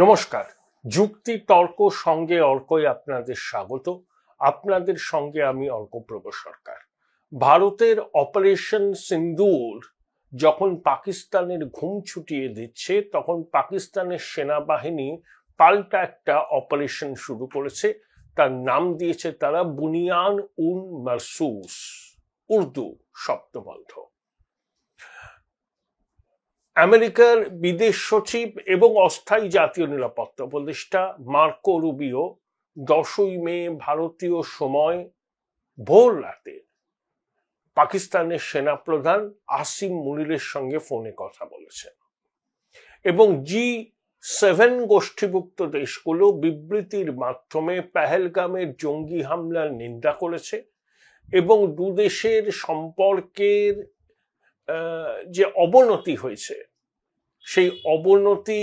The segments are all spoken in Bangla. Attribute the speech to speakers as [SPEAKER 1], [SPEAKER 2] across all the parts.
[SPEAKER 1] নমস্কার। যুক্তি তর্ক সঙ্গে অর্কই আপনাদের স্বাগত। আপনাদের সঙ্গে আমি অর্কপ্রভ সরকার। ভারতের অপারেশন সিন্দুর যখন পাকিস্তানের ঘুম ছুটিয়ে দিচ্ছে, তখন পাকিস্তানের সেনাবাহিনী পাল্টা একটা অপারেশন শুরু করেছে। তার নাম দিয়েছে তারা বুনিয়ান উন মারসুস, উর্দু শব্দবন্ধ। আমেরিকার বিদেশ সচিব এবং অস্থায়ী জাতীয় নিরাপত্তা উপদেষ্টা মার্কো রুবিও 10ই মে ভারতীয় সময় ভোর রাতে পাকিস্তানের সেনাপ্রধান আসিম মুনিরের সঙ্গে ফোনে কথা বলেছেন এবং G7 গোষ্ঠীভুক্ত দেশগুলো বিবৃতির মাধ্যমে পেহেলগামের জঙ্গি হামলার নিন্দা করেছে এবং দুদেশের সম্পর্কের যে অবনতি হয়েছে সেই অবনতি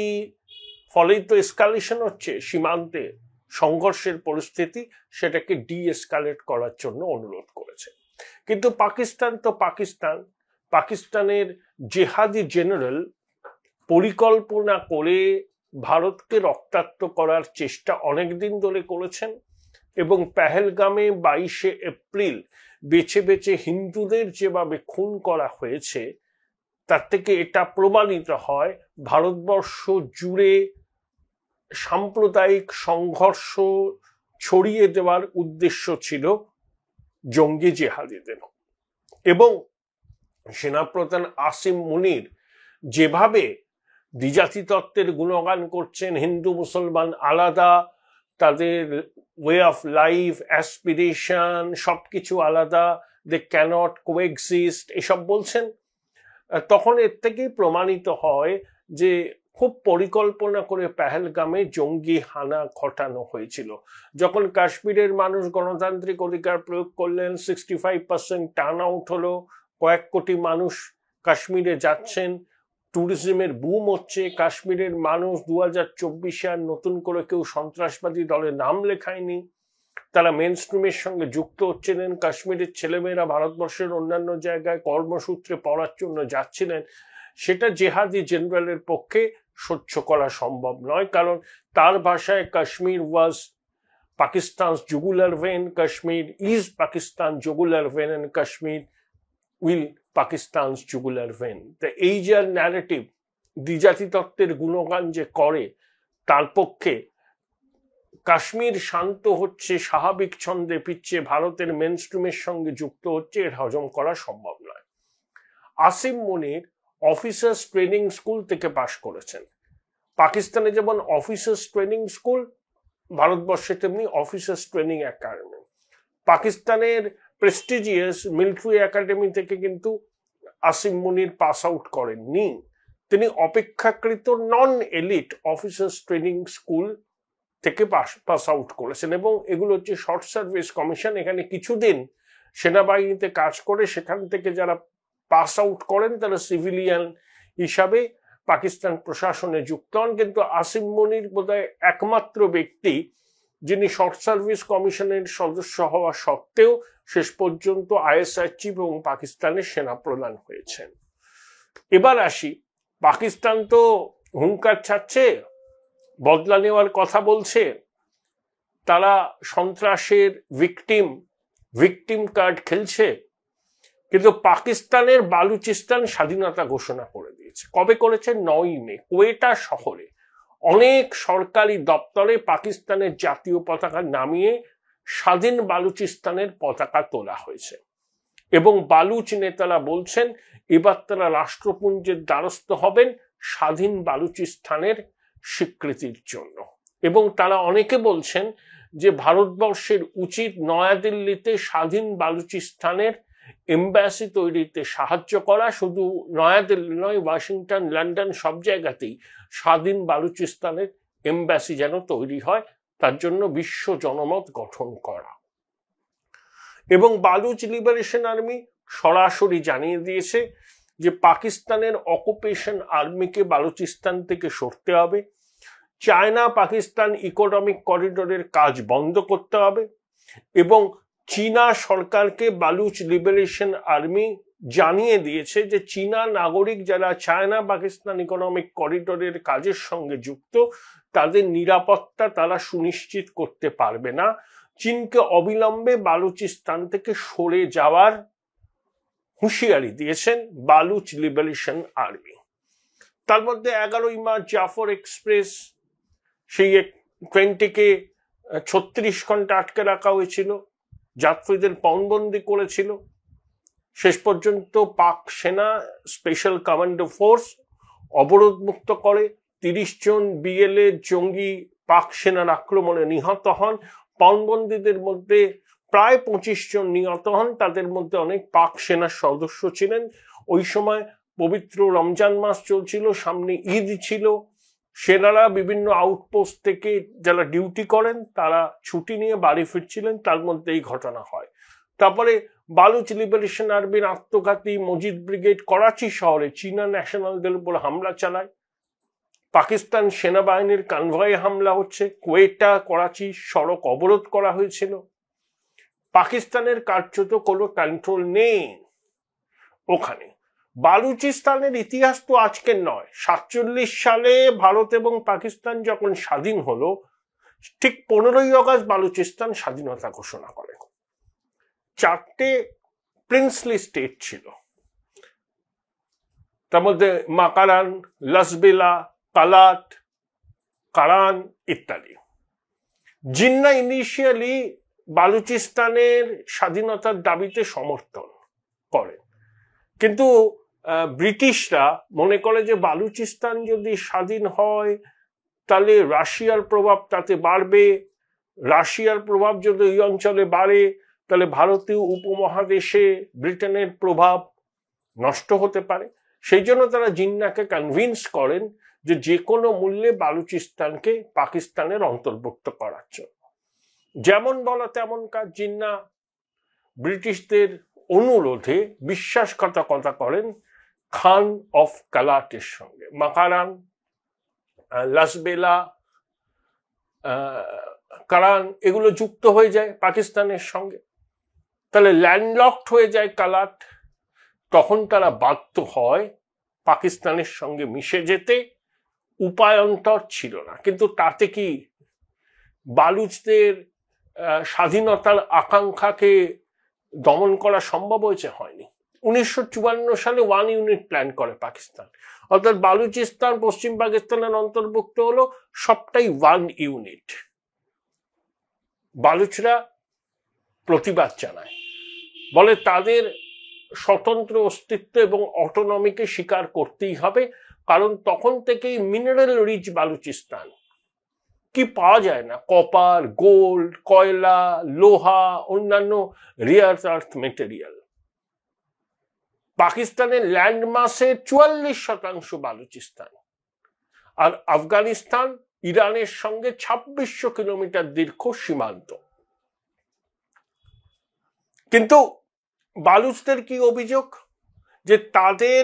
[SPEAKER 1] ফলেই তো এসকালেশন হচ্ছে, সীমান্তে সংঘর্ষের পরিস্থিতি, সেটাকে ডিএসকালেট করার জন্য অনুরোধ করেছে। কিন্তু পাকিস্তানের জেহাদি জেনারেল পরিকল্পনা করে ভারতকে রক্তাক্ত করার চেষ্টা অনেকদিন ধরে করেছেন এবং পেহেলগামে 22শে এপ্রিল বেছে বেছে হিন্দুদের যেভাবে খুন করা হয়েছে, তার থেকে এটা প্রমাণিত হয় ভারতবর্ষ জুড়ে সাম্প্রদায়িক সংঘর্ষ ছড়িয়ে দেওয়ার উদ্দেশ্য ছিল জঙ্গি জেহাদিদের। এবং সেনাপ্রধান আসিম মুনির যেভাবে দ্বিজাতি তত্ত্বের গুণগান করছেন, হিন্দু মুসলমান আলাদা, তাদের ওয়ে অফ লাইফ, অ্যাসপিরেশন সবকিছু আলাদা, দে ক্যানট কোএক্সিস্ট, এসব বলছেন, তখন এর থেকেই প্রমাণিত হয় যে খুব পরিকল্পনা করে পেহেলগামে জঙ্গি হানা ঘটানো হয়েছিল। যখন কাশ্মীরের মানুষ গণতান্ত্রিক অধিকার প্রয়োগ করলেন, 65% টার্ন আউট হলো, কয়েক কোটি মানুষ কাশ্মীরে যাচ্ছেন, ট্যুরিজমের বুম হচ্ছে, কাশ্মীরের মানুষ 2024-এ আর নতুন করে কেউ সন্ত্রাসবাদী দলে নাম লেখায়নি, তারা মেন স্ট্রিমের সঙ্গে যুক্ত হচ্ছিলেন, কাশ্মীরের ছেলেমেয়েরা ভারতবর্ষের অন্যান্য জায়গায় কর্মসূত্রে পড়ার জন্য যাচ্ছিলেন, সেটা জেহাদি জেনারেলের পক্ষে সহ্য করা সম্ভব নয়। কারণ তার ভাষায় Kashmir was Pakistan's jugular vein, Kashmir is Pakistan jugular vein, and Kashmir will Pakistan's jugular vein. তা এই যে ন্যারেটিভ দ্বিজাতি তত্ত্বের গুণগান যে করে, তার পক্ষে কাশ্মীর শান্ত হচ্ছে, স্বাভাবিক ছন্দে পিচ্ছে, ভারতের মেন স্ট্রিমের সঙ্গে যুক্ত হচ্ছে, এর হজম করা সম্ভব নয়। আসিম মুনির অফিসার্স ট্রেনিং স্কুল থেকে পাশ করেছেন। পাকিস্তানে যেমন অফিসার্স ট্রেনিং স্কুল, ভারতবর্ষে তেমনি অফিসার্স ট্রেনিং একাডেমি। পাকিস্তানের প্রেস্টিজিয়াস মিলিটারি একাডেমি থেকে কিন্তু আসিম মুনির পাস আউট করেননি, তিনি অপেক্ষাকৃত নন এলিট অফিসার্স ট্রেনিং স্কুল থেকে পাস আউট করেছেন। এবং এগুলো হচ্ছে শর্ট সার্ভিস কমিশন, এখানে কিছুদিন সেনাবাহিনীতে কাজ করে সেখান থেকে যারা পাস আউট করেন তারা সিভিলিয়ান হিসাবে পাকিস্তান প্রশাসনে যুক্ত হন। কিন্তু আসিম মুনির বোধহয় একমাত্র ব্যক্তি যিনি শর্ট সার্ভিস কমিশনের সদস্য হওয়া সত্ত্বেও শেষ পর্যন্ত আইএসআই চিফ এবং পাকিস্তানের সেনাপ্রধান হয়েছেন। এবার আসি, পাকিস্তান তো হুঙ্কার ছাড়ছে, বদলা নেওয়ার কথা বলছে, তারা সন্ত্রাসের ভিকটিম কার্ড খেলছে, কিন্তু পাকিস্তানের বালুচিস্তান স্বাধীনতা ঘোষণা করে দিয়েছে। কবে করেছে? 9ই মে কোয়েটা শহরে অনেক সরকারি দপ্তরে পাকিস্তানের জাতীয় পতাকা নামিয়ে স্বাধীন বালুচিস্তানের পতাকা তোলা হয়েছে এবং বালুচ নেতারা বলছেন এবার তারা রাষ্ট্রপুঞ্জের দ্বারস্থ হবেন স্বাধীন বালুচিস্তানের স্বীকৃতির জন্য। এবং তারা অনেকে বলছেন যে ভারতবর্ষের উচিত নয়াদিল্লিতে স্বাধীন বালুচিস্তানের এম্বাসি তৈরিতে সাহায্য করা, শুধু নয়াদিল্লি নয়, ওয়াশিংটন, লন্ডন সব জায়গাতেই স্বাধীন বালুচিস্তানের এম্বাসি যেন তৈরি হয়, তার জন্য বিশ্ব জনমত গঠন করা। এবং বালুচ লিবারেশন আর্মি সরাসরি জানিয়ে দিয়েছে যে পাকিস্তানের অকুপেশন আর্মিকে বালুচিস্তান থেকে সরতে হবে, চায়না পাকিস্তান ইকোনমিক করিডোরের কাজ বন্ধ করতে হবে এবং চীনা সরকারকে বালুচ লিবারেশন আর্মি জানিয়ে দিয়েছে যে চীনা নাগরিক যারা চায়না পাকিস্তান ইকোনমিক করিডোরের কাজের সঙ্গে যুক্ত তাদের নিরাপত্তা তারা সুনিশ্চিত করতে পারবে না। চীনকে অবিলম্বে বালুচিস্তান থেকে সরে যাওয়ার হুঁশিয়ারি দিয়েছেন বালুচ লিবারেশন আর্মি। তার মধ্যে 11ই মার্চ জাফর এক্সপ্রেস সেই ট্রেনটিকে 36 ঘন্টা আটকে রাখা হয়েছিল, যাত্রীদের পণবন্দি করেছিল। শেষ পর্যন্ত পাক সেনা স্পেশাল কমান্ডো ফোর্স অবরোধ মুক্ত করে। 30 জন বিএলএ জঙ্গি পাক সেনার আক্রমণে নিহত হন। পণবন্দীদের মধ্যে প্রায় 25 জন নিহত হন, তাদের মধ্যে অনেক পাক সেনার সদস্য ছিলেন। ওই সময় পবিত্র রমজান মাস চলছিল, সামনে ঈদ ছিল। সেনারা বিভিন্ন আউটপোস্ট থেকে যারা ডিউটি করেন তারা ছুটি নিয়ে বাড়ি ফিরছিলেন, তার মধ্যে এই ঘটনা হয়। তারপরে বালুচ লিবারেশন আর্মির আত্মঘাতী মজিদ ব্রিগেড করাচি শহরে চীনা ন্যাশনালদের উপর হামলা চালায়। পাকিস্তান সেনাবাহিনীর কনভয়ে হামলা হচ্ছে। কোয়েটা করাচি সড়ক অবরোধ করা হয়েছিল। পাকিস্তানের কার্যত কোনো কন্ট্রোল নেই ওখানে। বালুচিস্তানের ইতিহাস তো আজকের নয়। 47 সালে ভারত এবং পাকিস্তান যখন স্বাধীন হলো, ঠিক 15ই আগস্ট বালুচিস্তান স্বাধীনতা ঘোষণা করে। 4টে প্রিন্সলি স্টেট ছিল, তার মধ্যে মাকারান, লাসবেলা, কালাট, কারান ইত্যাদি। জিন্না ইনিশিয়ালি বালুচিস্তানের স্বাধীনতার দাবিতে সমর্থন করে, কিন্তু ব্রিটিশরা মনে করে যে বালুচিস্তান যদি স্বাধীন হয় তাহলে রাশিয়ার প্রভাব তাতে বাড়বে। রাশিয়ার প্রভাব যদি এই অঞ্চলে বাড়ে তাহলে ভারতীয় উপমহাদেশে ব্রিটেনের প্রভাব নষ্ট হতে পারে। সেই জন্য তারা জিন্নাকে কনভিন্স করেন যে যে কোনো মূল্যে বালুচিস্তানকে পাকিস্তানের অন্তর্ভুক্ত করার জন্য। যেমন বলা তেমন কাজ। জিন্না ব্রিটিশদের অনুরোধে বিশ্বাসঘাতকতা করেন খান অফ কালাটের সঙ্গে। মাকারান, লাসবেলা, কারান এগুলো যুক্ত হয়ে যায় পাকিস্তানের সঙ্গে, তাহলে ল্যান্ডলকড হয়ে যায় কালাট। তখন তারা বাধ্য হয় পাকিস্তানের সঙ্গে মিশে যেতে, উপায়ন্তর ছিল না। কিন্তু তাতে কি বালুচদের স্বাধীনতার আকাঙ্ক্ষাকে দমন করা সম্ভব হয়েছে? হয়নি। 1954 সালে 1 ইউনিট প্ল্যান করে পাকিস্তান, অর্থাৎ বালুচিস্তান পশ্চিম পাকিস্তানের অন্তর্ভুক্ত হলো, সবটাই 1 ইউনিট। বালুচরা প্রতিবাদ জানায়, বলে তাদের স্বতন্ত্র অস্তিত্ব এবং অটোনমিকে স্বীকার করতেই হবে, কারণ তখন থেকেই মিনারেল রিচ বালুচিস্তান। কি পাওয়া যায় না? কপার, গোল্ড, কয়লা, লোহা, অন্যান্য রেয়ার আর্থ মেটেরিয়াল। পাকিস্তানের ল্যান্ড মাসের 44% বালুচিস্তান, আর আফগানিস্তান ইরানের সঙ্গে 2600 কিলোমিটার দীর্ঘ সীমান্ত। কিন্তু বালুচদের কি অভিযোগ? যে তাদের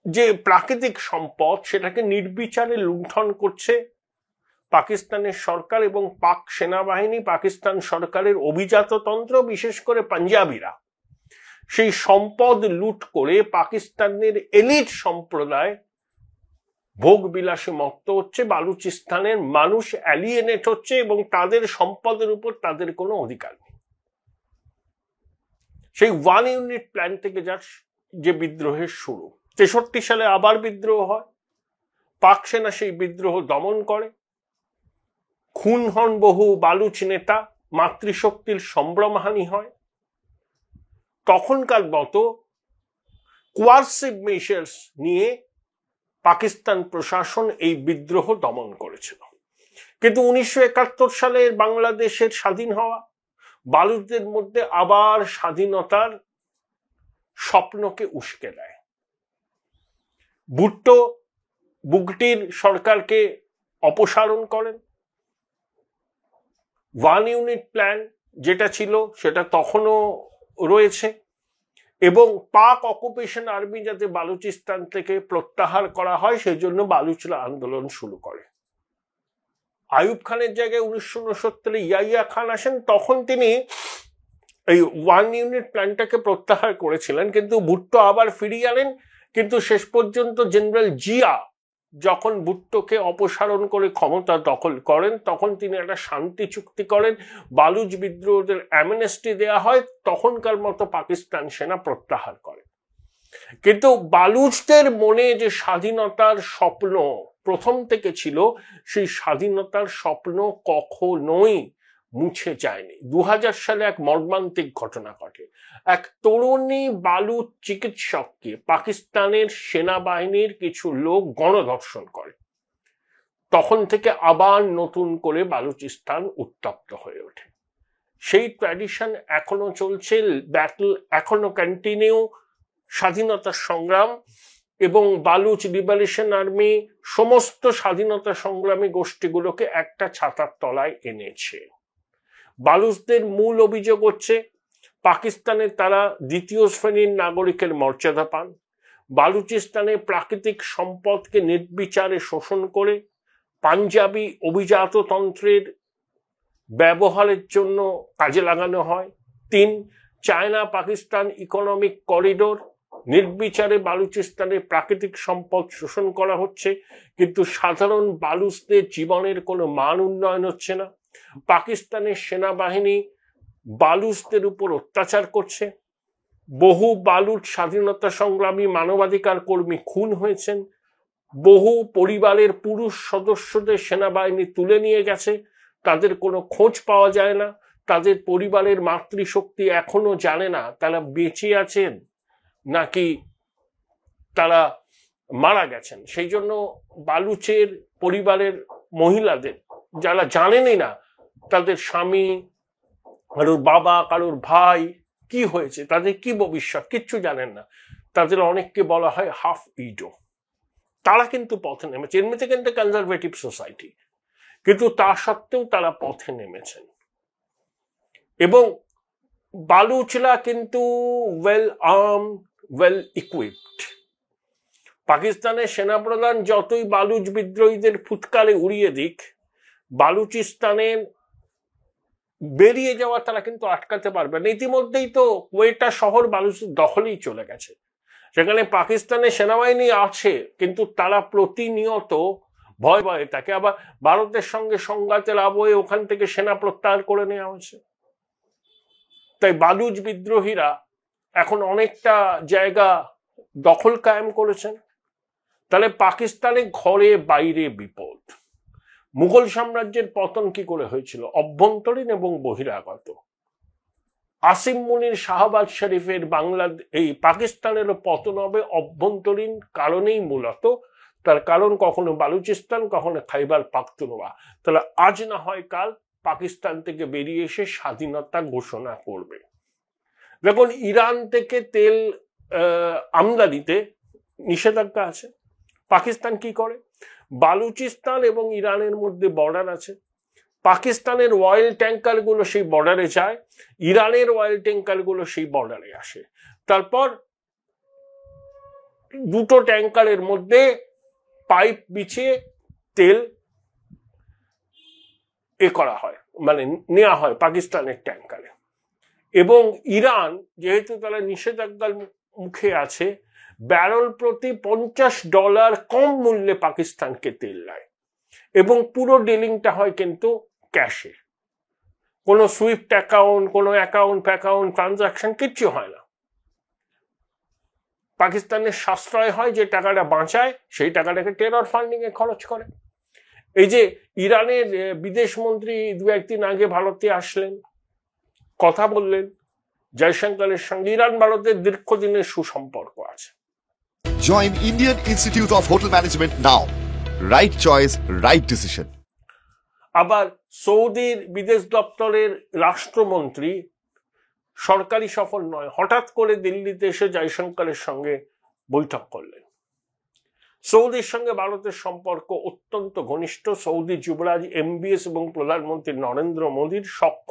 [SPEAKER 1] যে প্রাকৃতিক সম্পদ সেটাকে নির্বিচারে লুণ্ঠন করছে পাকিস্তানের সরকার এবং পাক সেনাবাহিনী, পাকিস্তান সরকারের অভিজাততন্ত্র, বিশেষ করে পাঞ্জাবিরা। সেই সম্পদ লুট করে পাকিস্তানের এলিট সম্প্রদায় ভোগ বিলাসে মত্ত হচ্ছে, বালুচিস্তানের মানুষ অ্যালিয়েনেট হচ্ছে এবং তাদের সম্পদের উপর তাদের কোনো অধিকার নেই। সেই 1 ইউনিট প্ল্যান থেকে যার যে বিদ্রোহের শুরু। 63 সালে আবার বিদ্রোহ হয়। পাক সেনা সেই বিদ্রোহ দমন করে। খুন হন বহু বালুচ নেতা, মাতৃশক্তির সম্ভ্রমহানি হয়। তখনকার মতো কোয়ারসিভ মেজার্স নিয়ে পাকিস্তান প্রশাসন এই বিদ্রোহ দমন করেছিল। কিন্তু 1971 সালে বাংলাদেশের স্বাধীন হওয়া বালুচদের মধ্যে আবার স্বাধীনতার স্বপ্নকে উস্কে দেয়। ভুট্টো বুগটির সরকারকে অপসারণ করেন। 1 ইউনিট প্ল্যান যেটা ছিল সেটা তখনও রয়েছে, এবং পাক অকুপেশন আর্মি যাতে বালুচিস্তান থেকে প্রত্যাহার করা হয় সেই জন্য বালুচরা আন্দোলন শুরু করে। আইয়ুব খানের জায়গায় 1969 ইয়াহিয়া খান আসেন। তখন তিনি এই 1 ইউনিট প্ল্যানটাকে প্রত্যাহার করেছিলেন, কিন্তু ভুট্টো আবার ফিরিয়ে আনেন। কিন্তু শেষ পর্যন্ত জেনারেল জিয়া যখন ভুট্টোকে অপসারণ করে ক্ষমতা দখল করেন, তখন তিনি একটা শান্তি চুক্তি করেন, বালুচ বিদ্রোহীদের অ্যামনেস্টি দেয়া হয়, তখনকার মতো পাকিস্তান সেনা প্রত্যাহার করে। কিন্তু বালুচদের মনে যে স্বাধীনতার স্বপ্ন প্রথম থেকে ছিল, সেই স্বাধীনতার স্বপ্ন কখনোই মুছে যায়নি। 2000 সালে এক মর্মান্তিক ঘটনা ঘটে। এক তরুণী বালুচ চিকিৎসককে পাকিস্তানের সেনাবাহিনীর কিছু লোক গণধর্ষণ করে। তখন থেকে আবার নতুন করে বালুচিস্তান উত্তপ্ত হয়ে ওঠে। সেই ট্র্যাডিশন এখনো চলছে, ব্যাটল এখনো কন্টিনিউ। স্বাধীনতা সংগ্রাম এবং বালুচ লিবারেশন আর্মি সমস্ত স্বাধীনতা সংগ্রামী গোষ্ঠীগুলোকে একটা ছাতার তলায় এনেছে। বালুচদের মূল অভিযোগ হচ্ছে পাকিস্তানে তারা দ্বিতীয় শ্রেণীর নাগরিকের মর্যাদা পান, বালুচিস্তানে প্রাকৃতিক সম্পদকে নির্বিচারে শোষণ করে পাঞ্জাবি অভিজাততন্ত্রের ব্যবহারের জন্য কাজে লাগানো হয়। 3, চায়না পাকিস্তান ইকোনমিক করিডোর, নির্বিচারে বালুচিস্তানে প্রাকৃতিক সম্পদ শোষণ করা হচ্ছে, কিন্তু সাধারণ বালুচদের জীবনের কোনো মান উন্নয়ন হচ্ছে না। পাকিস্তানের সেনাবাহিনী বালুচদের উপর অত্যাচার করছে। বহু বালুচ স্বাধীনতা সংগ্রামী মানবাধিকার কর্মী খুন হয়েছেন। বহু পরিবারের পুরুষ সদস্যদের সেনাবাহিনী তুলে নিয়ে গেছে, তাদের কোনো খোঁজ পাওয়া যায় না। তাদের পরিবারের মাতৃশক্তি এখনো জানে না তারা বেঁচে আছেন নাকি তারা মারা গেছেন। সেই জন্য বালুচের পরিবারের মহিলাদের, যারা জানেনই না তাদের স্বামী, কারোর বাবা, কারোর ভাই কি হয়েছে, তাদের কি ভবিষ্যৎ, কিচ্ছু জানেন না, তাদের অনেককে বলা হয় হাফ ইডো। তারা কিন্তু পথে নেমেছে। এমনিতে কিন্তু কনজারভেটিভ সোসাইটি, কিন্তু তা সত্ত্বেও তারা পথে নেমেছেন। এবং বালুচরা কিন্তু ওয়েল আর্মড, ওয়েল ইকুইপড। পাকিস্তানের সেনাপ্রধান যতই বালুচ বিদ্রোহীদের ফুৎকারে উড়িয়ে দিক, বালুচিস্তানের বেরিয়ে যাওয়া তারা কিন্তু আটকাতে পারবে না। ইতিমধ্যেই তো কোয়েটা শহর বালুচের দখলেই চলে গেছে। সেখানে পাকিস্তানের সেনাবাহিনী আছে, কিন্তু তারা প্রতিনিয়ত ভয় ভয়ে থাকে। আবার ভারতের সঙ্গে সংঘাতের আবহে ওখান থেকে সেনা প্রত্যাহার করে নেওয়া হয়েছে। তাই বালুচ বিদ্রোহীরা এখন অনেকটা জায়গা দখল কায়েম করেছেন। তাহলে পাকিস্তানে ঘরে বাইরে বিপদ। মুঘল সাম্রাজ্যের পতন কি করে হয়েছিল? অভ্যন্তরীণ এবং বহিরাগত। আসিম মুনির শাহবাজ শরীফের এই পাকিস্তানেরও পতন হবে অভ্যন্তরীণ কারণেই মূলত। তার কারণ কখনো বালুচিস্তান, কখনো খাইবার পাখতুনওয়া। তাহলে আজ না হয় কাল পাকিস্তান থেকে বেরিয়ে এসে স্বাধীনতা ঘোষণা করবে। দেখুন, ইরান থেকে তেল আমদানিতে নিষেধাজ্ঞা আছে। পাকিস্তান কি করে? বালুচিস্তান এবং ইরানের মধ্যে বর্ডার আছে। পাকিস্তানের অয়েল ট্যাঙ্কার গুলো সেই বর্ডারে যায়, ইরানের অয়েল ট্যাঙ্কার গুলো সেই বর্ডারে আসে। তারপর দুটো ট্যাঙ্কারের মধ্যে পাইপ বিছিয়ে তেল করা হয়, মানে নেওয়া হয় পাকিস্তানের ট্যাঙ্কারে। এবং ইরান যেহেতু তারা নিষেধাজ্ঞার মুখে আছে, ব্যারেল প্রতি $50 কম মূল্যে পাকিস্তানকে তেল দেয়। এবং পুরো ডিলিংটা হয় কিন্তু ক্যাশে, কোনো সুইফট অ্যাকাউন্ট, কোনো অ্যাকাউন্ট ট্রানজাকশন কিচ্ছু হয় না। পাকিস্তানের সাশ্রয় হয়, যে টাকাটা বাঁচায় সেই টাকাটাকে টেরর ফান্ডিং এ খরচ করে। এই যে ইরানের বিদেশ মন্ত্রী 2-1 দিন আগে ভারতে আসলেন, কথা বললেন জয়শঙ্করের সঙ্গে। ইরান ভারতের দীর্ঘদিনের সুসম্পর্ক আছে।
[SPEAKER 2] Join Indian Institute of Hotel Management now. Right choice, right decision.
[SPEAKER 1] আবার সৌদির বিদেশ দপ্তরের রাষ্ট্রমন্ত্রী সরকারি সফর নয়, হঠাৎ করে দিল্লিতে এসে জয়শঙ্করের সঙ্গে বৈঠক করলেন। সৌদির সঙ্গে ভারতের সম্পর্ক অত্যন্ত ঘনিষ্ঠ। সৌদি যুবরাজ MBS এবং প্রধানমন্ত্রী নরেন্দ্র মোদীর সখ্য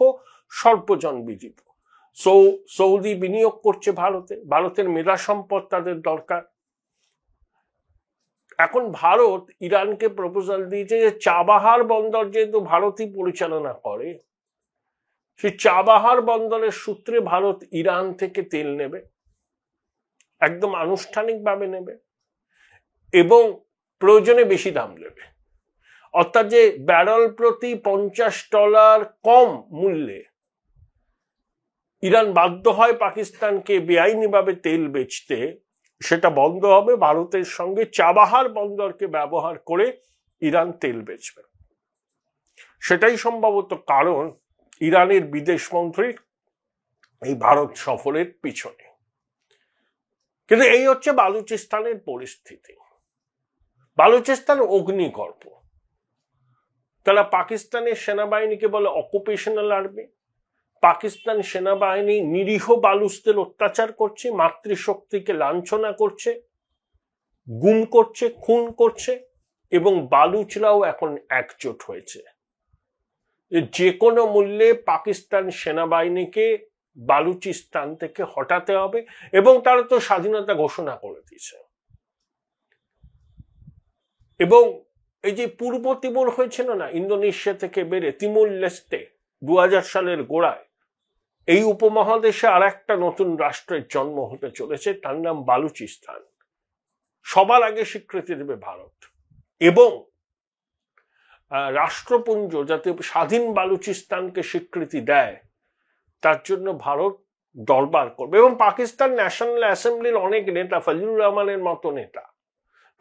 [SPEAKER 1] সর্বজন বিদিত। সৌদি বিনিয়োগ করছে ভারতে, ভারতের মেধা সম্পদ তাদের দরকার। এখন ভারত ইরানকে প্রপোজাল দিয়েছে যে চাবাহার বন্দর যেহেতু ভারতই পরিচালনা করে, সেই চাবাহার বন্দরের সূত্রে ভারত ইরান থেকে তেল নেবে, একদম আনুষ্ঠানিকভাবে নেবে এবং প্রয়োজনে বেশি দাম নেবে। অর্থাৎ যে ব্যারেল প্রতি $50 কম মূল্যে ইরান বাধ্য হয় পাকিস্তানকে বেআইনিভাবে তেল বেচতে, সেটা বন্ধ হবে। ভারতের সঙ্গে চাবাহার বন্দরকে ব্যবহার করে ইরান তেল বেচবে। সেটাই সম্ভবত কারণ ইরানের বিদেশমন্ত্রীর এই ভারত সফরের পিছনে। কিন্তু এই হচ্ছে বালুচিস্তানের পরিস্থিতি। বালুচিস্তান অগ্নিগর্ভ। তারা পাকিস্তানের সেনাবাহিনীকে বলে অকুপেশনাল আর্মি। পাকিস্তান সেনাবাহিনী নিরীহ বালুচদের অত্যাচার করছে, মাতৃশক্তিকে লাঞ্ছনা করছে, গুম করছে, খুন করছে এবং বালুচরাও এখন একজোট হয়েছে যে কোনো মূল্যে পাকিস্তান সেনাবাহিনীকে বালুচিস্তান থেকে হটাতে হবে। এবং তারা তো স্বাধীনতা ঘোষণা করে দিয়েছে। এবং এই যে পূর্ব তিমুর হয়েছিল না, ইন্দোনেশিয়া থেকে বেড়ে তিমুর লেস্তে 2000 সালের গোড়ায়, এই উপমহাদেশে আর একটা নতুন রাষ্ট্রের জন্ম হতে চলেছে, তার নাম বালুচিস্তান। সবার আগে স্বীকৃতি দেবে ভারত এবং রাষ্ট্রপুঞ্জ যাতে স্বাধীন বালুচিস্তানকে স্বীকৃতি দেয় তার জন্য ভারত দরবার করবে। এবং পাকিস্তান ন্যাশনাল অ্যাসেম্বলির অনেক নেতা, ফজলুর রহমানের মতো নেতা,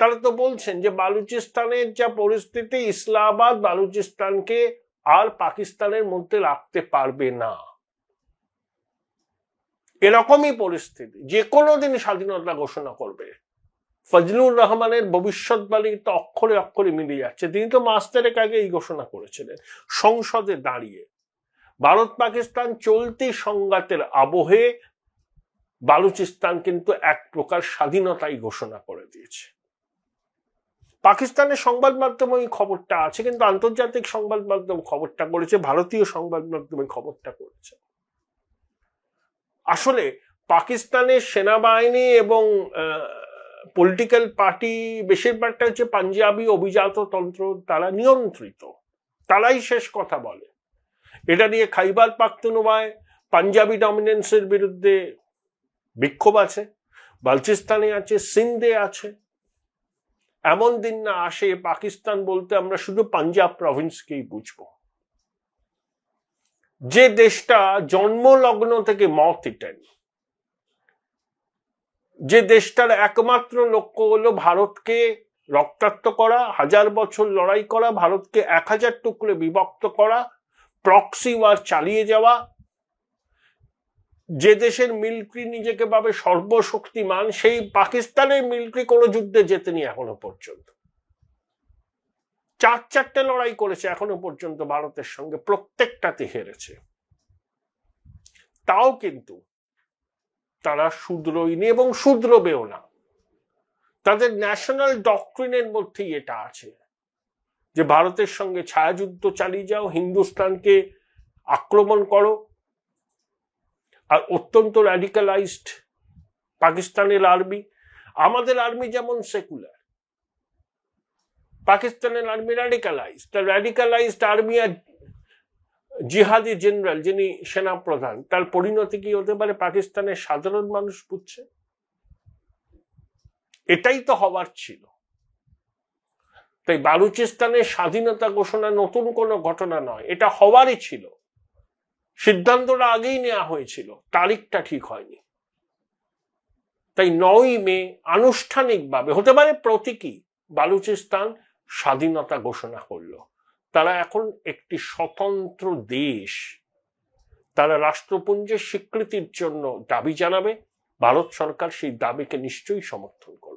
[SPEAKER 1] তারা তো বলছেন যে বালুচিস্তানের যা পরিস্থিতি, ইসলামাবাদ বালুচিস্তানকে আর পাকিস্তানের মধ্যে রাখতে পারবে না। এরকমই পরিস্থিতি, যে কোনো দিন স্বাধীনতা ঘোষণা করবে। ফজলুর রহমানের ভবিষ্যৎবাণী তো অক্ষরে অক্ষরে মিলে যাচ্ছে। তিনি তো মাস 3 আগে এই ঘোষণা করেছিলেন সংসদে দাঁড়িয়ে। ভারত পাকিস্তান চলতি সংঘাতের আবহে বালুচিস্তান কিন্তু এক প্রকার স্বাধীনতাই ঘোষণা করে দিয়েছে। পাকিস্তানের সংবাদ মাধ্যমে এই খবরটা আছে, কিন্তু আন্তর্জাতিক সংবাদ মাধ্যম খবরটা করেছে, ভারতীয় সংবাদ মাধ্যমে খবরটা করেছে। আসলে পাকিস্তানের সেনাবাহিনী এবং পলিটিক্যাল পার্টি বেশিরভাগটা হচ্ছে পাঞ্জাবি অভিজাত তন্ত্র দ্বারা নিয়ন্ত্রিত। তারাই শেষ কথা বলে। এটা নিয়ে খাইবার পাখতুনখোয়ায় পাঞ্জাবি ডমিনেন্সের বিরুদ্ধে বিক্ষোভ আছে, বালুচিস্তানে আছে, সিন্ধে আছে। এমন দিন না আসে পাকিস্তান বলতে আমরা শুধু পাঞ্জাব প্রভিন্সকেই বুঝবো, যে দেশটা জন্মলগ্ন থেকে মত ইটেন, যে দেশটার একমাত্র লক্ষ্য হলো ভারতকে রক্তাক্ত করা, 1000 বছর লড়াই করা, ভারতকে 1000 টুকরে বিভক্ত করা, প্রক্সি ওয়ার চালিয়ে যাওয়া, যে দেশের মিলিটারি নিজেকে ভাবে সর্বশক্তিমান, সেই পাকিস্তানের মিলিটারি কোনো যুদ্ধে জেতেনি এখনো পর্যন্ত। 4 লড়াই করেছে এখনো পর্যন্ত ভারতের সঙ্গে, প্রত্যেকটাতে হেরেছে। তাও কিন্তু তারা শুধরোয়নি এবং শুধরোবেও না। তাদের ন্যাশনাল ডক্ট্রিনের মধ্যেই এটা আছে যে ভারতের সঙ্গে ছায়াযুদ্ধ চালিয়ে যাও, হিন্দুস্তানকে আক্রমণ করো। আর অত্যন্ত র্যাডিক্যালাইজড পাকিস্তানের আর্মি। আমাদের আর্মি যেমন সেকুলার, পাকিস্তানের আর্মি র্যাডিক্যালাইজড। র্যাডিক্যালাইজড আর্মি আর জিহাদি জেনারেল যিনি সেনাপ্রধান, তার পরিণতি কি হতে পারে পাকিস্তানের সাধারণ মানুষ বুঝছে। এটাই তো হওয়ার ছিল। তাই বালুচিস্তানের স্বাধীনতা ঘোষণা নতুন কোনো ঘটনা নয়, এটা হওয়ারই ছিল। সিদ্ধান্তটা আগেই নেওয়া হয়েছিল, তারিখটা ঠিক হয়নি। তাই 9 মে আনুষ্ঠানিকভাবে, হতে পারে প্রতীকী, বালুচিস্তান স্বাধীনতা ঘোষণা করলো। তারা এখন একটি স্বতন্ত্র দেশ। তারা রাষ্ট্রপুঞ্জের স্বীকৃতির জন্য দাবি জানাবে। ভারত সরকার সেই দাবিকে নিশ্চয়ই সমর্থন করবে।